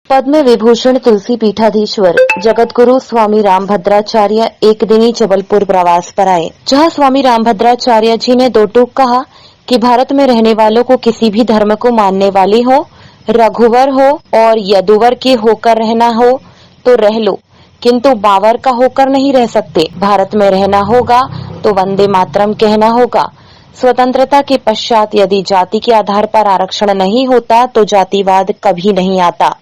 पद्म विभूषण तुलसी पीठाधीश्वर जगतगुरु स्वामी रामभद्राचार्य एक दिनी जबलपुर प्रवास पर आए, जहां स्वामी रामभद्राचार्य जी ने दो टूक कहा कि भारत में रहने वालों को किसी भी धर्म को मानने वाली हो, रघुवर हो और यदुवर के होकर रहना हो तो रह लो, किंतु बावर का होकर नहीं रह सकते। भारत में रहना होगा तो वंदे मातरम कहना होगा। स्वतंत्रता के पश्चात यदि जाति के आधार पर आरक्षण नहीं होता तो जातिवाद कभी नहीं आता।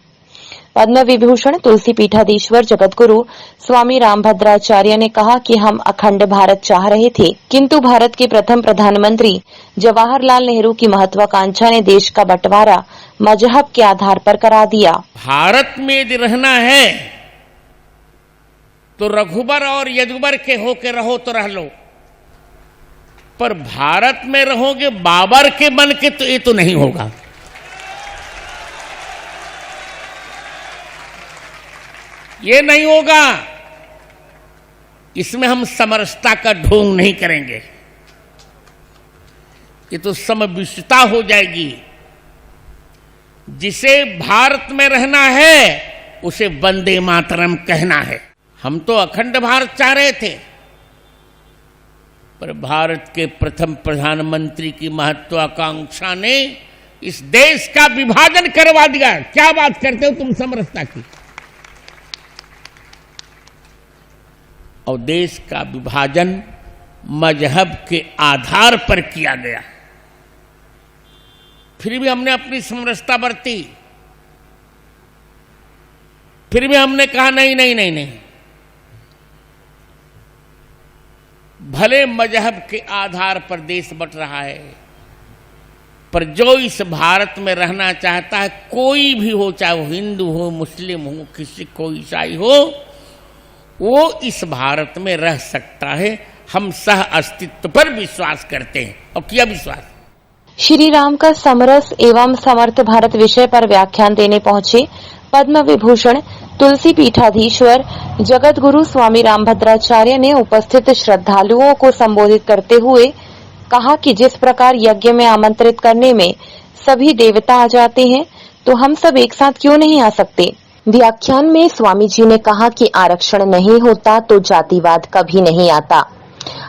पद्म विभूषण तुलसी पीठाधीश्वर जगतगुरु स्वामी रामभद्राचार्य ने कहा कि हम अखंड भारत चाह रहे थे, किंतु भारत के प्रथम प्रधानमंत्री जवाहरलाल नेहरू की महत्वाकांक्षा ने देश का बंटवारा मजहब के आधार पर करा दिया। भारत में यदि रहना है तो रघुबर और यदुबर के होके रहो तो रह लो, पर भारत में रहोगे बाबर के बन के तो ये तो नहीं होगा। ये नहीं होगा। इसमें हम समरसता का ढोंग नहीं करेंगे, ये तो समविषता हो जाएगी। जिसे भारत में रहना है उसे वंदे मातरम कहना है। हम तो अखंड भारत चाह रहे थे, पर भारत के प्रथम प्रधानमंत्री की महत्वाकांक्षा ने इस देश का विभाजन करवा दिया। क्या बात करते हो तुम समरसता की? और देश का विभाजन मजहब के आधार पर किया गया। फिर भी हमने अपनी समरसता बरती, फिर भी हमने कहा नहीं नहीं नहीं नहीं, भले मजहब के आधार पर देश बट रहा है, पर जो इस भारत में रहना चाहता है, कोई भी हो, चाहे वो हिंदू हो, मुस्लिम हो, किसी को ईसाई हो, वो इस भारत में रह सकता है। हम सह अस्तित्व पर विश्वास करते हैं और किया विश्वास। श्री राम का समरस एवं समर्थ भारत विषय पर व्याख्यान देने पहुंचे पद्म विभूषण तुलसी पीठाधीश्वर जगतगुरु स्वामी रामभद्राचार्य ने उपस्थित श्रद्धालुओं को संबोधित करते हुए कहा कि जिस प्रकार यज्ञ में आमंत्रित करने में सभी देवता आ जाते हैं, तो हम सब एक साथ क्यों नहीं आ सकते। व्याख्यान में स्वामी जी ने कहा कि आरक्षण नहीं होता तो जातिवाद कभी नहीं आता।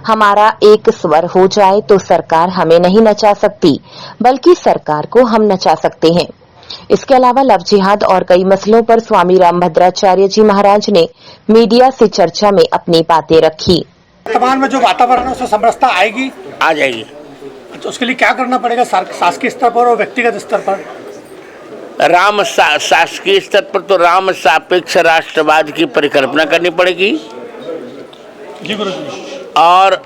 हमारा एक स्वर हो जाए तो सरकार हमें नहीं नचा सकती, बल्कि सरकार को हम नचा सकते हैं। इसके अलावा लव जिहाद और कई मसलों पर स्वामी रामभद्राचार्य जी महाराज ने मीडिया से चर्चा में अपनी बातें रखी। वर्तमान में जो वातावरण है उसमें समरसता आएगी? आ जाएगी। तो उसके लिए क्या करना पड़ेगा शासकीय स्तर पर और व्यक्तिगत स्तर पर? शासकीय स्तर पर तो राम सापेक्ष राष्ट्रवाद की परिकल्पना करनी पड़ेगी जी गुरु जी, और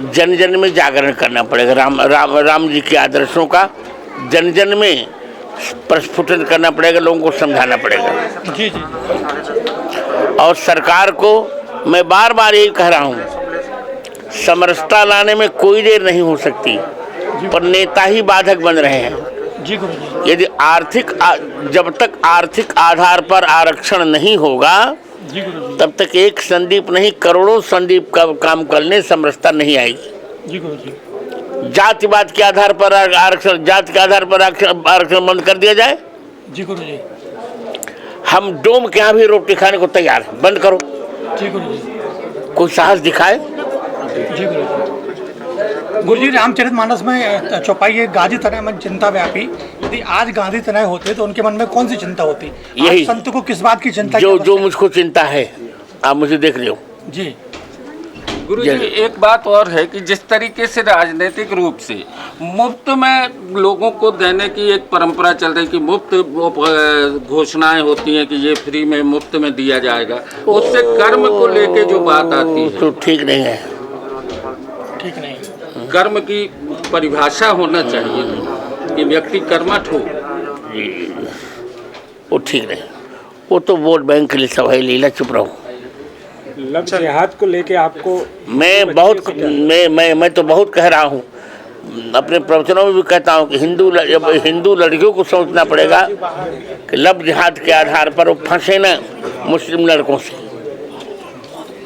जन जन में जागरण करना पड़ेगा। राम जी के आदर्शों का जन जन में प्रस्फुटन करना पड़ेगा, लोगों को समझाना पड़ेगा। जी जी। और सरकार को मैं बार बार यही कह रहा हूँ, समरसता लाने में कोई देर नहीं हो सकती, पर नेता ही बाधक बन रहे हैं। जी गुरु जी। यदि जब तक आर्थिक आधार पर आरक्षण नहीं होगा, तब तक एक संदीप नहीं करोड़ों संदीप का काम करने समरसता नहीं आएगी। जी गुरु जी। जातिवाद के आधार पर आरक्षण, जाति के आधार पर आरक्षण बंद कर दिया जाए। जी गुरु जी। हम डोम के यहाँ भी रोटी खाने को तैयार हैं, बंद करो। जी गुरु जी। कोई साहस दिखाए। जी गुरु जी। गुरुजी, रामचरितमानस में चौपाई है गांधी तनय मन चिंता व्यापी। यदि आज गांधी तनय होते तो उनके मन में कौन सी चिंता होती? यही संत को किस बात की चिंता? जो मुझको चिंता है, आप मुझे देख रहे हो। जी गुरुजी, एक बात और है कि जिस तरीके से राजनीतिक रूप से मुफ्त में लोगों को देने की एक परंपरा चल रही कि मुफ्त घोषणाएं होती हैं कि ये फ्री में मुफ्त में दिया जाएगा, उससे कर्म को लेके जो बात आती है तो ठीक नहीं है। ठीक नहीं। कर्म की परिभाषा होना चाहिए कि व्यक्ति कर्मठ हो। वो ठीक नहीं, वो तो वोट बैंक के लिए सब है। लीला, चुप रहो। लव जिहाद को लेके आपको मैं तो बहुत कह रहा हूँ, अपने प्रवचनों में भी कहता हूँ कि हिंदू लड़कियों को सोचना पड़ेगा कि लव जिहाद के आधार पर वो फंसे न मुस्लिम लड़कों से।